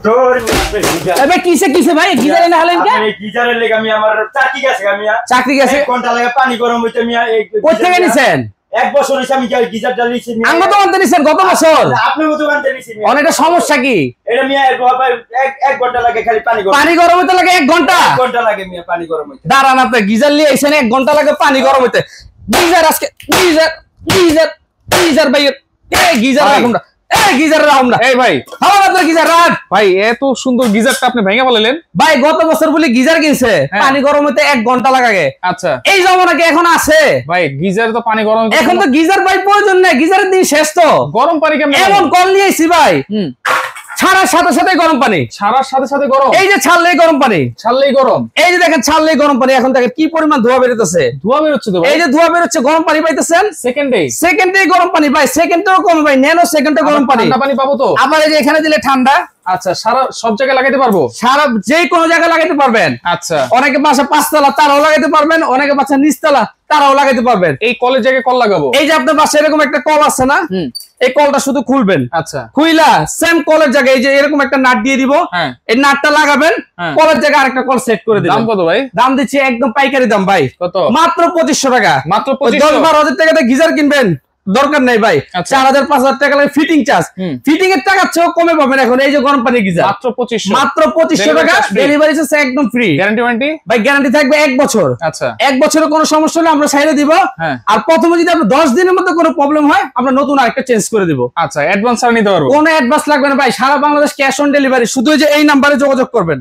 তোর এবে কিসে কিসে ভাই গিজারে না হলেন কে? এই গিজারের লাগি আমি আমার চাকরি গেছে মিয়া। চাকরি গেছে? 1 ঘন্টা লাগে পানি গরম হইতে মিয়া। কই থেকে নিছেন? 1 বছর হইছে আমি গিজার ডালিছি মিয়া। আঙ্গ তো আনতে নিছেন গত বছর। আপনি মতো আনতে নিছি মিয়া। অনেকটা সমস্যা কি? এটা মিয়া 1 ঘন্টা লাগে খালি পানি গরম। পানি গরম হতে লাগে 1 ঘন্টা? 1 ঘন্টা লাগে মিয়া পানি গরম হইতে। দাঁড়ান আপনি গিজার নিয়ে আইছেন 1 ঘন্টা লাগে পানি গরম হইতে। গিজার আজকে গিজার ভাই এই গিজার রাখুন না। এই গিজার রাখুন না। এই ভাই আমার আপনার গিজার রাখ। ভাই এত সুন্দর গিজারটা আপনি ভেঙে বললেন? ভাই গত বছর বলি গিজার কিনছে পানি গরম হইতে 1 ঘন্টা লাগে। আচ্ছা এই জমানা কি এখন আছে? ভাই গিজারে তো পানি গরম এখন তো গিজার ভাই প্রয়োজন নেই, গিজারের দিন শেষ তো। গরম পানি কেমন? এমন কল নিয়ে আইছি ভাই ছাড়ার সাথে সাথে গরম পানি, ছাড়ার সাথে সাথে গরম। এই যে ছাড়লেই গরম পানি, ছাড়লেই গরম। এই যে দেখেন ছাড়লেই গরম পানি। এখন দেখেন কি পরিমাণ ধোয়া বেরোতেছে। ধোঁয়া বের হচ্ছে তো ভাই। এই যে ধোয়া বেরোচ্ছে, গরম পানি পাইতেছেন সেকেন্ডেই গরম পানি ভাই। সেকেন্ডেও কম ভাই, ন্যানো সেকেন্ডে গরম পানি। ঠান্ডা পানি পাবো তো? আবার এই যে এখানে দিলে ঠান্ডা। আচ্ছা সারা সব জায়গায় লাগাইতে পারবো? সারা যে কোনো জায়গায় লাগাইতে পারবেন। আচ্ছা অনেকে বাসা 5 তলা তারাও লাগাইতে পারবেন, অনেকে বাসা নিচতলা তারাও লাগাইতে পারবেন। এই কলের জায়গায় কল লাগাবো? এই যে আপনার বাসায় এরকম একটা কল আছে না, এই কলটা শুধু খুলবেন। আচ্ছা খুইলা সেম কলের জায়গায় এই যে এরকম একটা নাট দিয়ে দিব, এই নাটটা লাগাবেন, কলের জায়গায় আরেকটা কল সেট করে দিবেন। দাম কত ভাই? দাম দিচ্ছি একদম পাইকারি দাম ভাই। কত? মাত্র 2500 টাকা। মাত্র 2500? 10-12 হাজার টাকাতে গিজার কিনবেন দরকার নাই ভাই। 4000-5000 টাকা লাগে ফিটিং চার্জ। ফিটিং এর টাকা চেয়েও কমে পাবেন এখন এই যে গরম পানি গিজার। মাত্র 2500? মাত্র 2500 টাকা। ডেলিভারি চার্জ একদম ফ্রি। Guarantee warranty? ভাই গ্যারান্টি থাকবে 1 বছর। আচ্ছা 1 বছরের কোনো সমস্যা হলে আমরা ছাইড়ে দিব। আর প্রথমে যদি আপনার 10 দিনের মধ্যে কোনো প্রবলেম হয় আমরা নতুন আরেকটা চেঞ্জ করে দিব। আচ্ছা অ্যাডভান্স আর নিতে পারবো? কোনো অ্যাডভান্স লাগবে না ভাই, সারা বাংলাদেশ ক্যাশ অন ডেলিভারি। শুধু এই যে এই নাম্বারে যোগাযোগ করবেন।